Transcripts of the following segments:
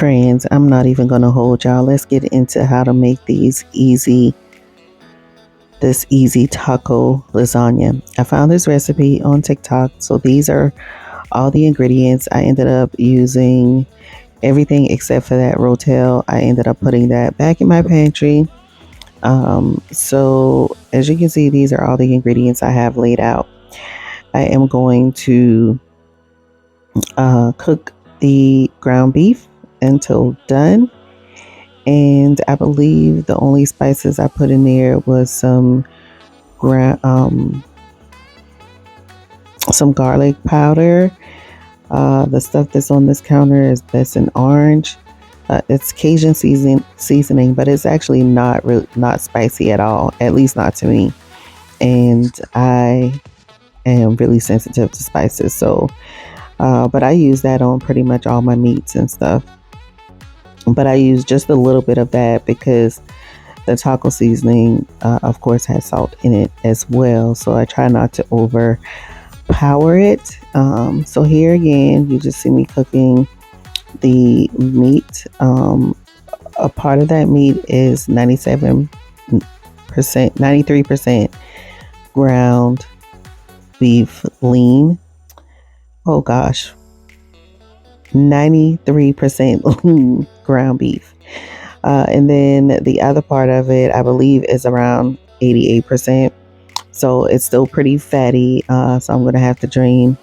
Friends, I'm not even gonna hold y'all. Let's get into how to make this easy taco lasagna. I found this recipe on TikTok. So these are all the ingredients. I ended up using everything except for that rotel. I ended up putting that back in my pantry. So as you can see, these are all the ingredients I have laid out. I am going to cook the ground beef until done. And I believe the only spices I put in there was gra- um, some garlic powder. The stuff that's on this counter that's an orange. It's Cajun seasoning, but it's actually not spicy at all. At least not to me. And I am really sensitive to spices, so but I use that on pretty much all my meats and stuff. But I use just a little bit of that because the taco seasoning, of course, has salt in it as well. So I try not to overpower it. So here again, you just see me cooking the meat. A part of that meat is 93% ground beef lean. Oh gosh, 93% lean ground beef. And then the other part of it, I believe, is around 88%. So it's still pretty fatty. So I'm going to have to drain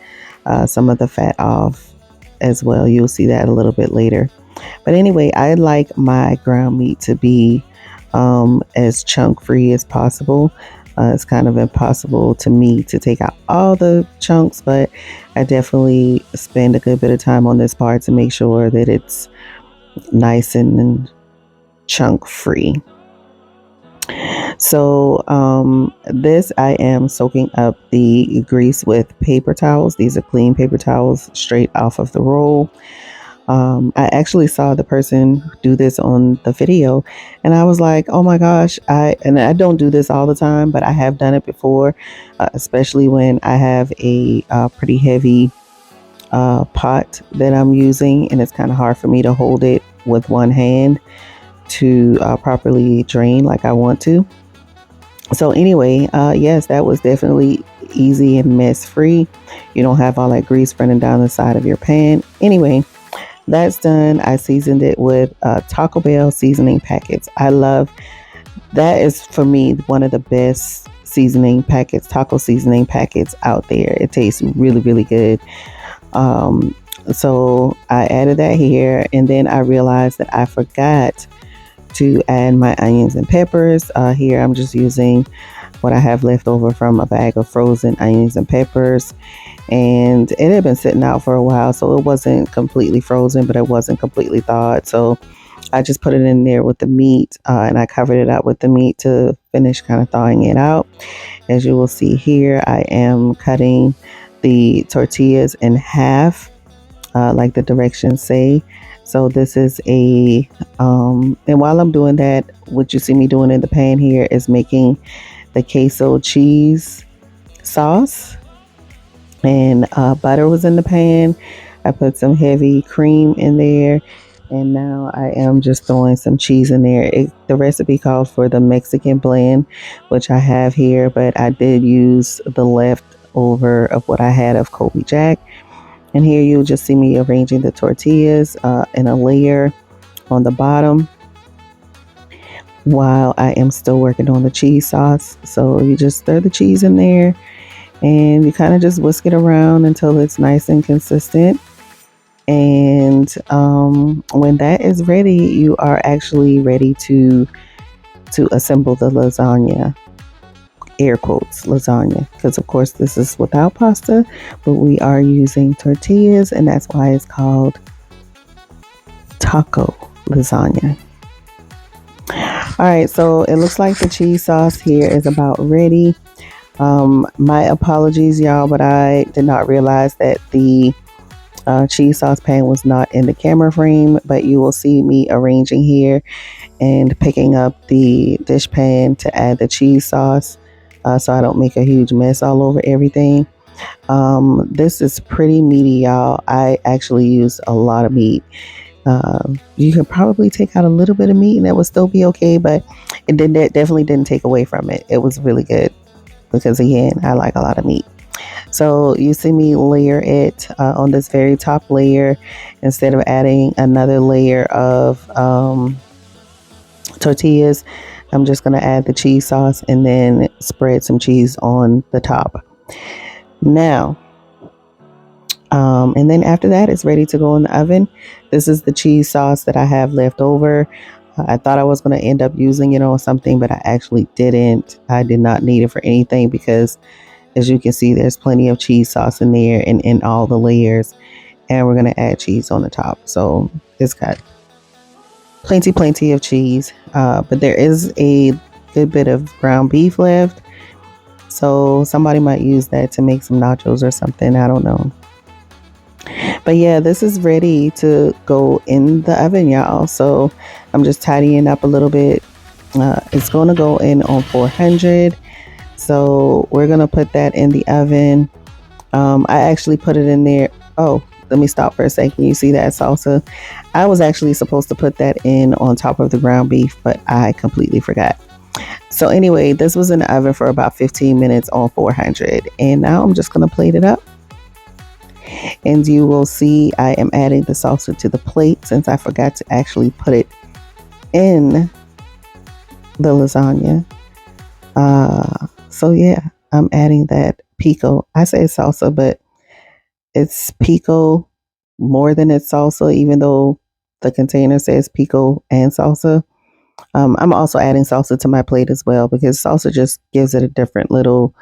some of the fat off as well. You'll see that a little bit later. But anyway, I like my ground meat to be as chunk free as possible. It's kind of impossible to me to take out all the chunks, but I definitely spend a good bit of time on this part to make sure that it's nice and chunk free. So this, I am soaking up the grease with paper towels. These are clean paper towels straight off of the roll. I actually saw the person do this on the video, and I was like, oh my gosh, I don't do this all the time, but I have done it before, especially when I have a pretty heavy pot that I'm using, and it's kind of hard for me to hold it with one hand to properly drain like I want to. So anyway, yes, that was definitely easy and mess free. You don't have all that grease running down the side of your pan. Anyway, that's done. I seasoned it with Taco Bell seasoning packets. I love that. Is for me one of the best seasoning packets, taco seasoning packets out there. It tastes really, really good. So I added that here, and then I realized that I forgot to add my onions and peppers. Here I'm just using what I have left over from a bag of frozen onions and peppers, and it had been sitting out for a while, so it wasn't completely frozen, but it wasn't completely thawed. So I just put it in there with the meat, and I covered it up with the meat to finish kind of thawing it out. As you will see here, I am cutting the tortillas in half, like the directions say. So this is and while I'm doing that, what you see me doing in the pan here is making the queso cheese sauce. And butter was in the pan. I put some heavy cream in there, and now I am just throwing some cheese in there. The recipe called for the Mexican blend, which I have here, but I did use the leftover of what I had of Kobe Jack. And here you'll just see me arranging the tortillas in a layer on the bottom while I am still working on the cheese sauce. So you just stir the cheese in there, and you kind of just whisk it around until it's nice and consistent. And when that is ready, you are actually ready to assemble the lasagna. Air quotes lasagna, because of course this is without pasta, but we are using tortillas, and that's why it's called taco lasagna. All right, so it looks like the cheese sauce here is about ready. My apologies, y'all, but I did not realize that the cheese sauce pan was not in the camera frame, but you will see me arranging here and picking up the dish pan to add the cheese sauce, so I don't make a huge mess all over everything. This is pretty meaty, y'all. I actually use a lot of meat, You could probably take out a little bit of meat and it would still be okay, but it definitely didn't take away from it. It was really good because, again, I like a lot of meat. So you see me layer it on this very top layer instead of adding another layer of tortillas. I'm just going to add the cheese sauce and then spread some cheese on the top. Now, and then after that, it's ready to go in the oven. This is the cheese sauce that I have left over. I thought I was going to end up using it on something, but I actually didn't. I did not need it for anything because, as you can see, there's plenty of cheese sauce in there and in all the layers. And we're going to add cheese on the top. So it's got plenty of cheese. But there is a good bit of ground beef left. So somebody might use that to make some nachos or something. I don't know. But yeah, this is ready to go in the oven, y'all. So I'm just tidying up a little bit. It's going to go in on 400. So we're going to put that in the oven. I actually put it in there. Oh, let me stop for a second. You see that salsa? I was actually supposed to put that in on top of the ground beef, but I completely forgot. So anyway, this was in the oven for about 15 minutes on 400. And now I'm just going to plate it up. And you will see I am adding the salsa to the plate since I forgot to actually put it in the lasagna. So yeah, I'm adding that pico. I say salsa, but it's pico more than it's salsa, even though the container says pico and salsa. I'm also adding salsa to my plate as well because salsa just gives it a different little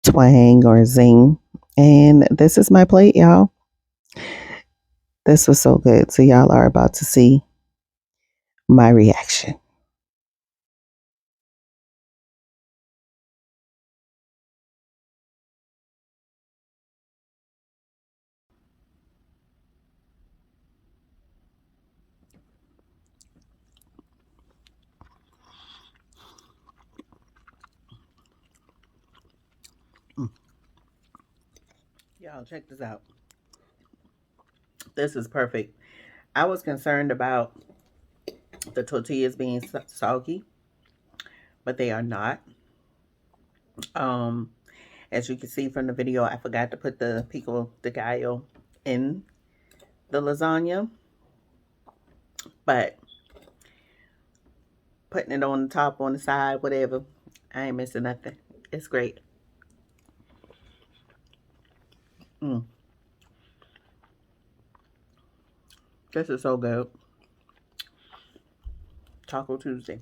twang or zing. And this is my plate, y'all. This was so good. So y'all are about to see my reaction. Y'all, check this out. This is perfect. I was concerned about the tortillas being soggy, but they are not. Um, as you can see from the video, I forgot to put the pico de gallo in the lasagna, but putting it on the top, on the side, whatever, I ain't missing nothing. It's great. Mm, this is so good. Taco Tuesday.